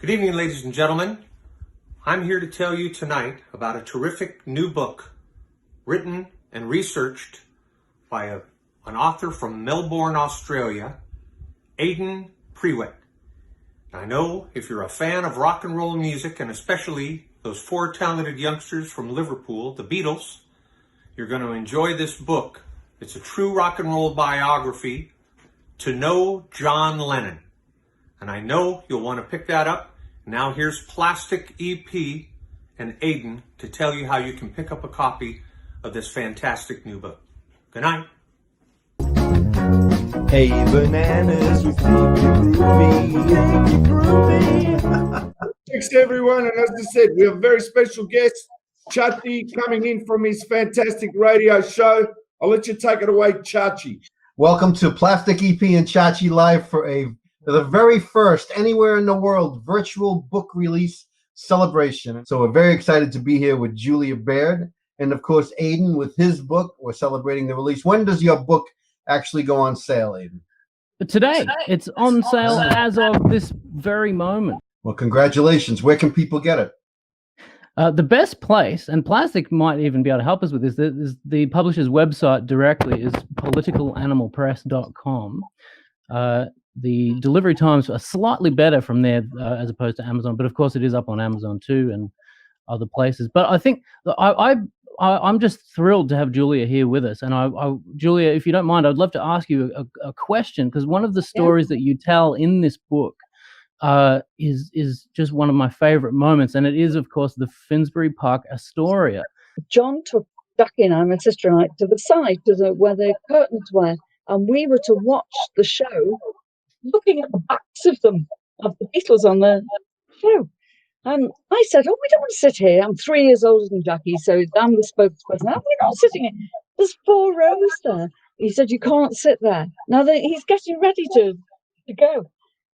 Good evening, ladies and gentlemen. I'm here to tell you tonight about a terrific new book written and researched by an author from Melbourne, Australia, Aidan Prewitt. I know if you're a fan of rock and roll music, and especially those four talented youngsters from Liverpool, the Beatles, you're going to enjoy this book. It's a true rock and roll biography, To Know John Lennon. And I know you'll want to pick that up. Now here's Plastic EP and Aidan to tell you how you can pick up a copy of this fantastic new book. Good night. Hey, bananas, you groovy. Thanks everyone, and as I said, we have a very special guest, Chachi, coming in from his fantastic radio show. I'll let you take it away, Chachi. Welcome to Plastic EP and Chachi Live for the very first anywhere in the world virtual book release celebration. So we're very excited to be here with Julia Baird and of course Aidan with his book. We're celebrating the release. When does your book actually go on sale, Aidan? Today. It's on sale as of this very moment. Well, congratulations. Where can people get it? The best place, and Plastic might even be able to help us with this, is the publisher's website directly is politicalanimalpress.com. The delivery times are slightly better from there as opposed to Amazon, but of course it is up on Amazon too and other places. But I think I'm just thrilled to have Julia here with us. And Julia, if you don't mind, I'd love to ask you a question, because one of the stories that you tell in this book is just one of my favorite moments, and it is, of course, the Finsbury Park Astoria. John took Jackie and I, my sister and I, to the side where the curtains were, and we were to watch the show, looking at the backs of the Beatles on the show. And I said, "Oh, we don't want to sit here. I'm 3 years older than Jackie, so I'm the spokesperson. Oh, we're not sitting here. There's 4 rows there." He said, "You can't sit there." Now he's getting ready to go.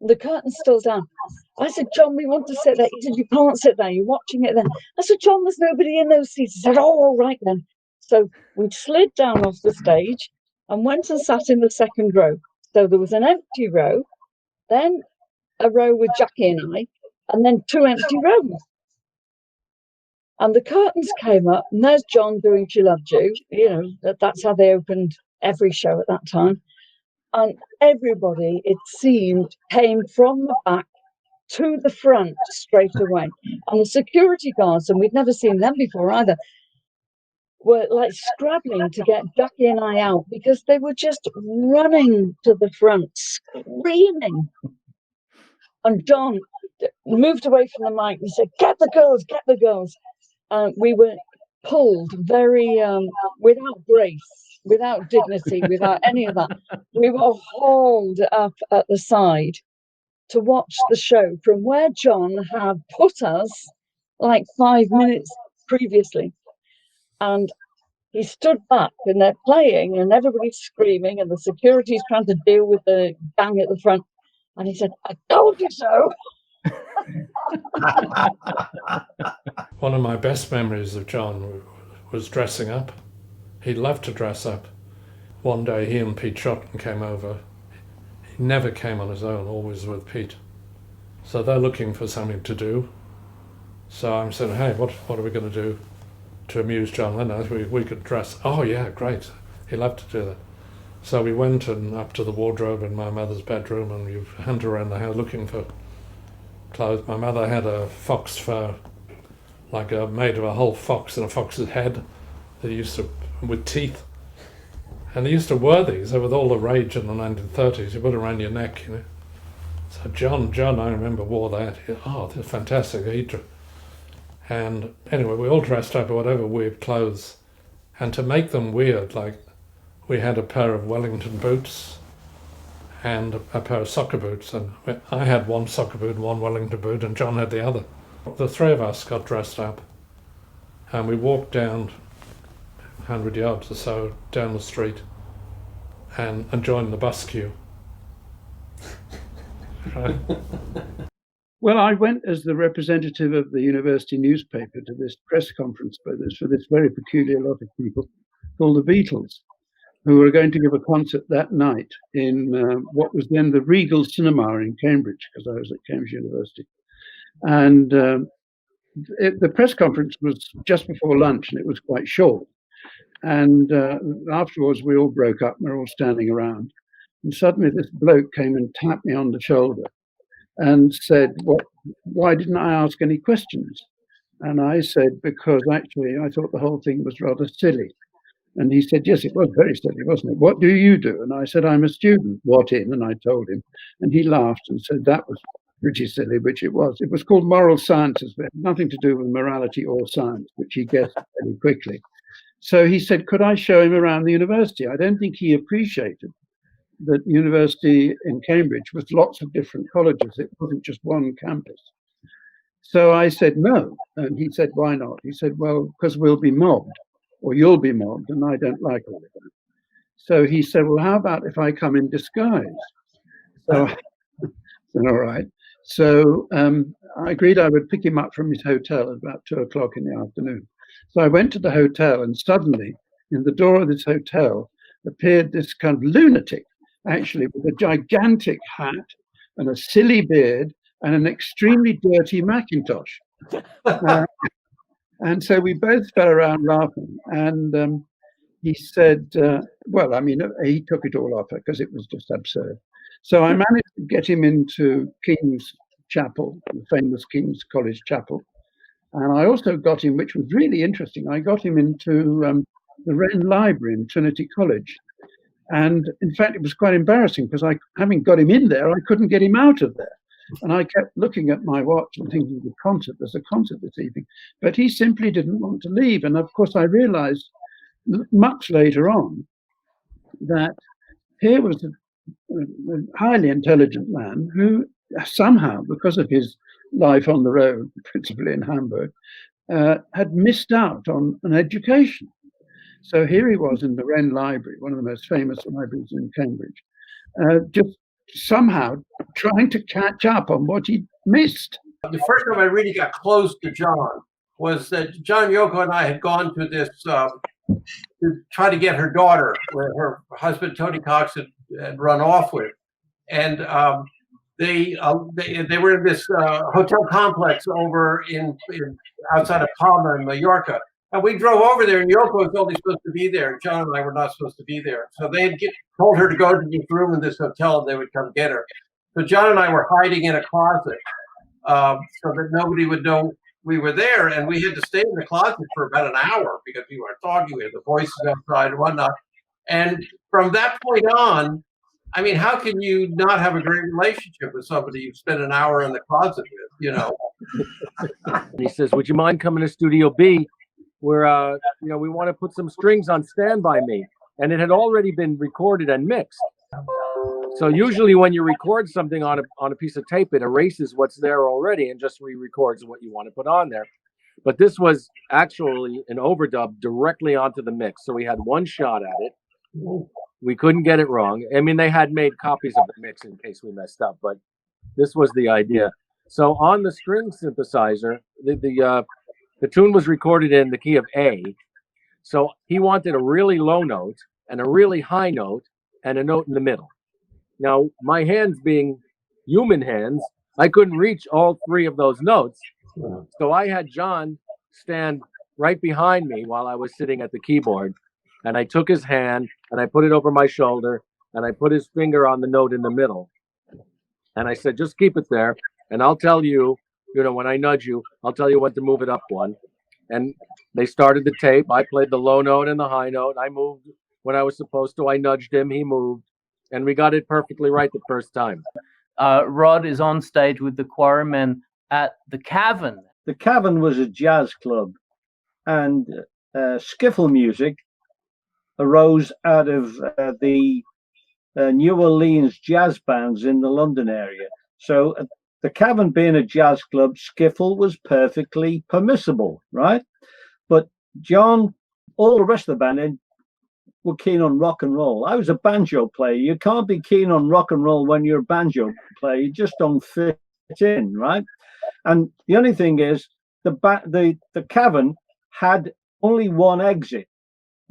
The curtain's still down. I said, "John, we want to sit there." He said, "You can't sit there. You're watching it then." I said, "John, there's nobody in those seats." He said, "Oh, all right then." So we slid down off the stage and went and sat in the second row. So there was an empty row, then a row with Jackie and I, and then 2 empty rows. And the curtains came up, and there's John doing She Loved You. You know, that's how they opened every show at that time. And everybody, it seemed, came from the back to the front straight away. And the security guards, and we'd never seen them before either, were like scrabbling to get Jackie and I out, because they were just running to the front, screaming. And John moved away from the mic and said, "Get the girls, get the girls." We were pulled very, without grace, without dignity, without any of that. We were hauled up at the side to watch the show from where John had put us like 5 minutes previously. And he stood back, and they're playing and everybody's screaming and the security's trying to deal with the gang at the front. And he said, "I told you so." One of my best memories of John was dressing up. He loved to dress up. One day he and Pete Shotton came over. He never came on his own, always with Pete. So they're looking for something to do. So I'm saying, "Hey, what are we going to do to amuse John Lennon? We could dress." "Oh yeah, great." He loved to do that. So we went and up to the wardrobe in my mother's bedroom, and you hunt around the house looking for clothes. My mother had a fox fur, made of a whole fox and a fox's head that used to, with teeth. And they used to wear these. With all the rage in the 1930s, you put it around your neck, you know. So John, I remember, wore that. "Oh, this is fantastic." And anyway, we all dressed up in whatever weird clothes. And to make them weird, we had a pair of Wellington boots and a pair of soccer boots. And I had one soccer boot and one Wellington boot, and John had the other. The 3 of us got dressed up, and we walked down 100 yards or so down the street and joined the bus queue. Right. Well, I went as the representative of the university newspaper to this press conference for this very peculiar lot of people called the Beatles. who were going to give a concert that night in what was then the Regal Cinema in Cambridge, because I was at Cambridge University. And the press conference was just before lunch, and it was quite short. And afterwards, we all broke up, and we were all standing around. And suddenly this bloke came and tapped me on the shoulder and said, why didn't I ask any questions? And I said, because actually I thought the whole thing was rather silly. And he said, yes, it was very silly, wasn't it? What do you do? And I said, I'm a student. What in? And I told him. And he laughed and said, that was pretty silly, which it was. It was called moral sciences, but it had nothing to do with morality or science, which he guessed very quickly. So he said, could I show him around the university? I don't think he appreciated that university in Cambridge was lots of different colleges. It wasn't just one campus. So I said, no. And he said, why not? He said, well, because we'll be mobbed, or you'll be mobbed, and I don't like all of that. So he said, well, how about if I come in disguise? So I said, all right. So I agreed I would pick him up from his hotel at about 2 o'clock in the afternoon. So I went to the hotel, and suddenly in the door of this hotel appeared this kind of lunatic, actually, with a gigantic hat and a silly beard and an extremely dirty Macintosh. And so we both fell around laughing. And he said, well, I mean, he took it all off because it was just absurd. So I managed to get him into King's Chapel, the famous King's College Chapel. And I also got him, which was really interesting, I got him into the Wren Library in Trinity College. And in fact, it was quite embarrassing because having got him in there, I couldn't get him out of there. And I kept looking at my watch and thinking, there's a concert this evening. But he simply didn't want to leave. And of course, I realized much later on that here was a highly intelligent man who somehow, because of his life on the road, principally in Hamburg, had missed out on an education. So here he was in the Wren Library, one of the most famous libraries in Cambridge, just somehow trying to catch up on what he'd missed. The first time I really got close to John was that John Yoko and I had gone to this to try to get her daughter, where her husband Tony Cox had run off with, and they were in this hotel complex over in outside of Palma in Mallorca. And we drove over there, and Yoko was only supposed to be there. John and I were not supposed to be there. So they had told her to go to this room in this hotel, and they would come get her. So John and I were hiding in a closet so that nobody would know we were there. And we had to stay in the closet for about an hour because we weren't talking. We had the voices outside and whatnot. And from that point on, I mean, how can you not have a great relationship with somebody you've spent an hour in the closet with, you know? And he says, would you mind coming to Studio B? Where we want to put some strings on Stand By Me. And it had already been recorded and mixed. So usually when you record something on a piece of tape, it erases what's there already and just re-records what you want to put on there. But this was actually an overdub directly onto the mix. So we had one shot at it. We couldn't get it wrong. I mean, they had made copies of the mix in case we messed up, but this was the idea. So on the string synthesizer, the tune was recorded in the key of A. So he wanted a really low note and a really high note and a note in the middle. Now, my hands being human hands, I couldn't reach all three of those notes. So I had John stand right behind me while I was sitting at the keyboard. And I took his hand and I put it over my shoulder and I put his finger on the note in the middle. And I said, just keep it there. And I'll tell you, when I nudge you, I'll tell you when to move it up one. And they started the tape. I played the low note and the high note. I moved when I was supposed to. I nudged him. He moved. And we got it perfectly right the first time. Rod is on stage with the Quarrymen at the Cavern. The Cavern was a jazz club. And skiffle music arose out of the New Orleans jazz bands in the London area. So the Cavern being a jazz club, skiffle was perfectly permissible, right? But John, all the rest of the band were keen on rock and roll. I was a banjo player. You can't be keen on rock and roll when you're a banjo player. You just don't fit in, right? And the only thing is, the Cavern had only one exit.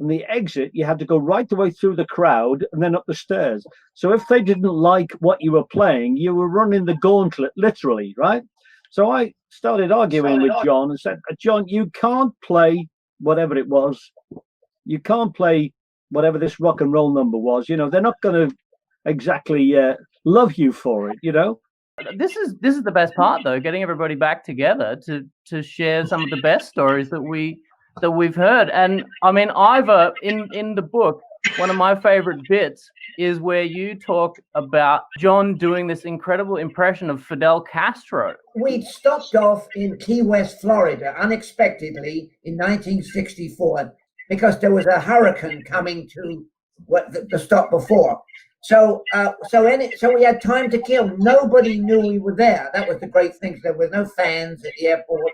and the exit, you had to go right the way through the crowd and then up the stairs. So if they didn't like what you were playing, you were running the gauntlet, literally, right? So I started arguing with John and said, John, you can't play whatever it was. You can't play whatever this rock and roll number was. You know, they're not going to exactly love you for it, you know? This is the best part, though, getting everybody back together to share some of the best stories that we've heard. And I mean, Ivor, in the book, one of my favorite bits is where you talk about John doing this incredible impression of Fidel Castro. We'd stopped off in Key West, Florida, unexpectedly in 1964 because there was a hurricane coming to the stop before. So we had time to kill. Nobody knew we were there. That was the great thing. There were no fans at the airport.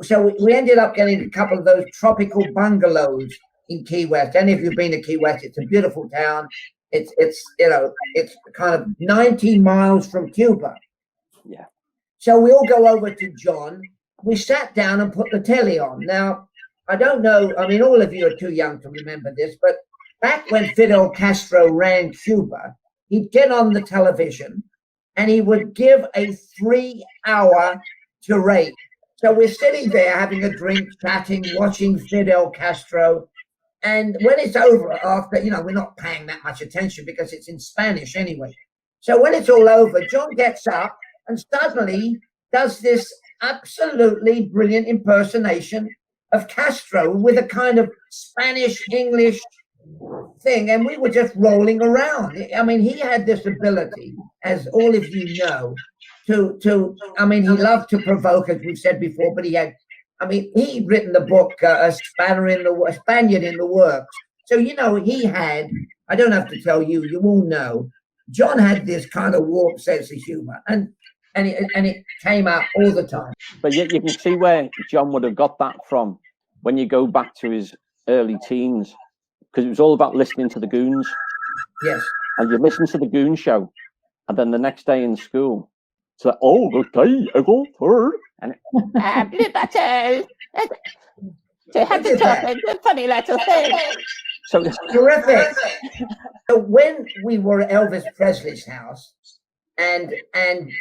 So we ended up getting a couple of those tropical bungalows in Key West. Any of you been to Key West? It's a beautiful town. It's kind of 90 miles from Cuba. Yeah. So we all go over to John. We sat down and put the telly on. Now, I don't know. I mean, all of you are too young to remember this, but back when Fidel Castro ran Cuba, he'd get on the television and he would give a 3-hour tirade. So we're sitting there having a drink, chatting, watching Fidel Castro. And when it's over, after, we're not paying that much attention because it's in Spanish anyway. So when it's all over, John gets up and suddenly does this absolutely brilliant impersonation of Castro with a kind of Spanish-English thing, and we were just rolling around. I mean, he had this ability, as all of you know, to I mean, he loved to provoke, as we've said before, but he'd written the book, A Spaniard in the Works. So, he had, I don't have to tell you, you all know, John had this kind of warped sense of humor, and it came out all the time. But yet you can see where John would have got that from when you go back to his early teens, because it was all about listening to the Goons. Yes. And you listen to the Goon show, and then the next day in school, it's like, oh, okay, I got third. And funny letter thing. So terrific. So when we were at Elvis Presley's house, and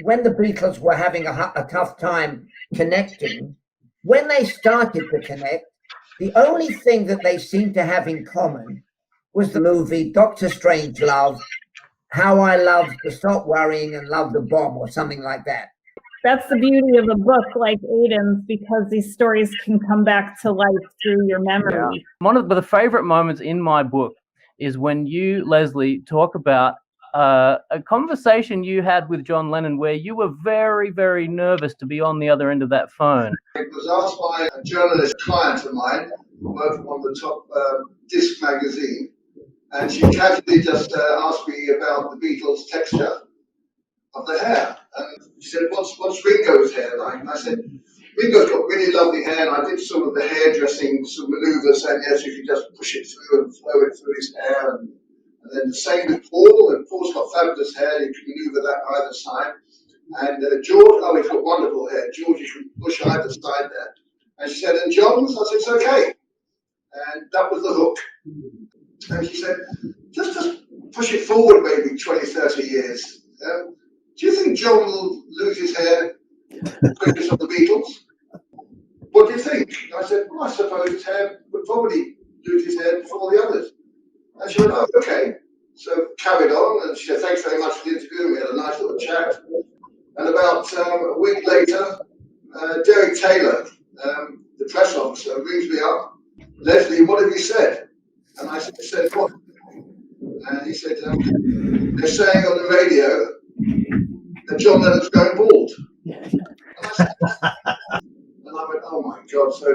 when the Beatles were having a tough time connecting, when they started to connect, the only thing that they seemed to have in common was the movie Dr. Strangelove, How I Loved to Stop Worrying and Love the Bomb, or something like that. That's the beauty of a book like Aiden's, because these stories can come back to life through your memory. Yeah. One of the favorite moments in my book is when you, Leslie, talk about a conversation you had with John Lennon where you were very, very nervous to be on the other end of that phone. It was asked by a journalist client of mine who worked on the top disc magazine, and she casually just asked me about the Beatles' texture of the hair. And she said, what's Ringo's hair like? And I said, Ringo's got really lovely hair, and I did some of the hairdressing sort of maneuvers, saying, yes, you can just push it through and flow it through his hair. And then the same with Paul, and Paul's got fabulous hair, you can maneuver that either side. And George, he's got wonderful hair. George, you can push either side there. And she said, and John's? I said, it's okay. And that was the hook. And she said, just push it forward maybe 20, 30 years. Do you think John will lose his hair focus on the Beatles? What do you think? I said, well, I suppose his hair would probably lose his hair before the others. And she went, oh, okay. So carried on, and she said, thanks very much for the interview. We had a nice little chat. And about a week later, Derek Taylor, the press officer, rings me up. Leslie, what have you said? And I said, what? And he said, they're saying on the radio that John Lennon's going bald. And I went, oh my God. So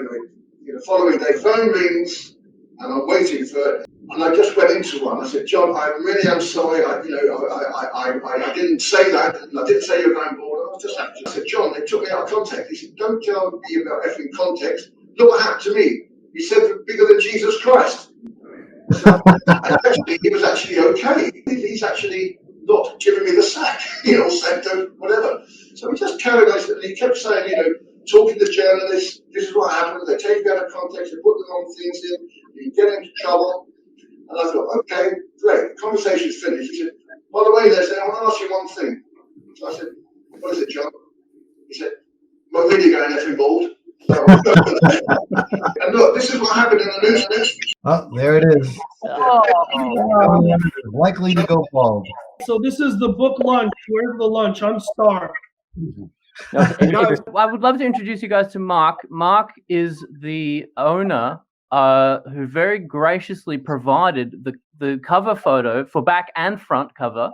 the following day, phone rings, and I'm waiting for it. And I just went into one. I said, John, I really am sorry. I didn't say that. I didn't say you were going bald. I said, John, they took me out of context. He said, don't tell me about effing context. Look what happened to me. He said, bigger than Jesus Christ. So actually, he was actually okay. He's actually not giving me the sack, saying whatever. So we just carried on. And he kept saying, talking to journalists. This is what happens. They take you out of context, they put the wrong things in, you get into trouble. And I thought, okay, great, conversation's finished. He said, by the way, Leslie, I want to ask you one thing. So I said, what is it, John? He said, am I really going effing bald? So, and look, this is what happened in the news. Oh, there it is. Likely to go bald. So this is the book lunch. Where's the lunch? I'm starved. I would love to introduce you guys to Mark. Mark is the owner who very graciously provided the cover photo for back and front cover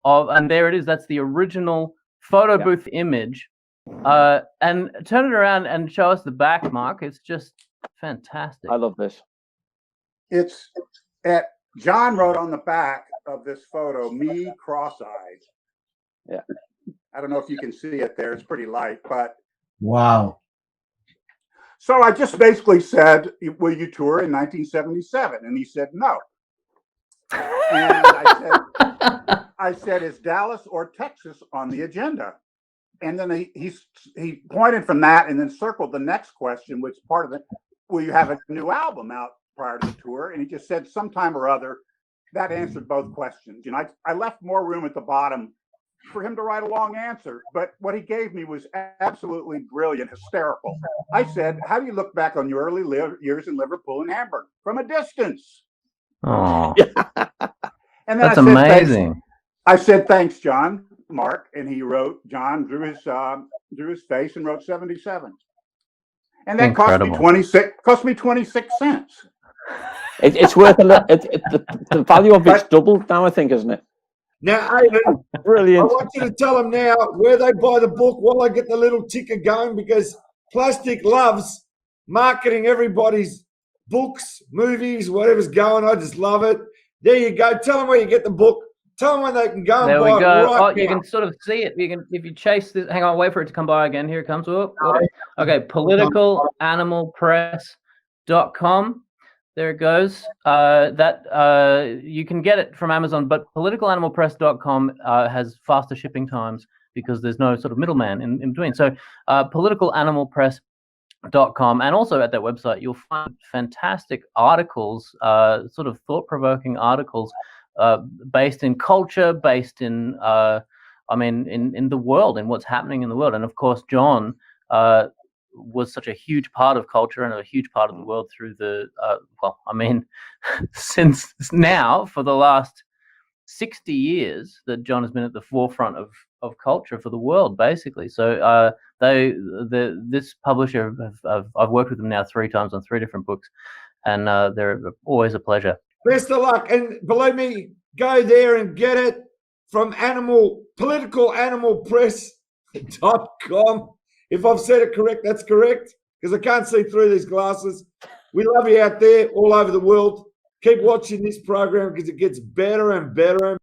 of, and there it is. That's the original photo booth image. And turn it around and show us the back, Mark. It's just fantastic. I love this. It's at John wrote on the back of this photo, me cross-eyed. Yeah. I don't know if you can see it there. It's pretty light, but wow. So I just basically said, will you tour in 1977? And he said, no. And I said, is Dallas or Texas on the agenda? And then he pointed from that and then circled the next question, which part of it, will you have a new album out prior to the tour? And he just said sometime or other. That answered both questions. You know, I left more room at the bottom for him to write a long answer, but what he gave me was absolutely brilliant, hysterical. I said, how do you look back on your early years in Liverpool and Hamburg? From a distance. Oh, And then that's amazing. I said, thanks, John, Mark. And he wrote, John drew his face and wrote 77. And that Incredible. cost me 26 cents. It's worth a lot. The value of it's doubled now, I think, isn't it? Now, Aidan, brilliant. I want you to tell them now where they buy the book while I get the little ticker going, because Plastic loves marketing everybody's books, movies, whatever's going. I just love it. There you go. Tell them where you get the book. Tell them when they can go and There buy we go. it right You now. can sort of see it. You can, if you chase this. Hang on, wait for it to come by again. Here it comes. Whoop, whoop. Okay, politicalanimalpress.com. There it goes. You can get it from Amazon, but politicalanimalpress.com has faster shipping times because there's no sort of middleman in between. So politicalanimalpress.com, and also at that website you'll find fantastic articles, sort of thought-provoking articles based in culture, based in in the world, in what's happening in the world. And of course, John was such a huge part of culture and a huge part of the world through the since now for the last 60 years that John has been at the forefront of culture for the world, basically. So this publisher, I've worked with them now 3 times on 3 different books, and they're always a pleasure. Best of luck. And believe me, go there and get it from politicalanimalpress.com. If I've said it correct, that's correct, because I can't see through these glasses. We love you out there all over the world. Keep watching this program because it gets better and better and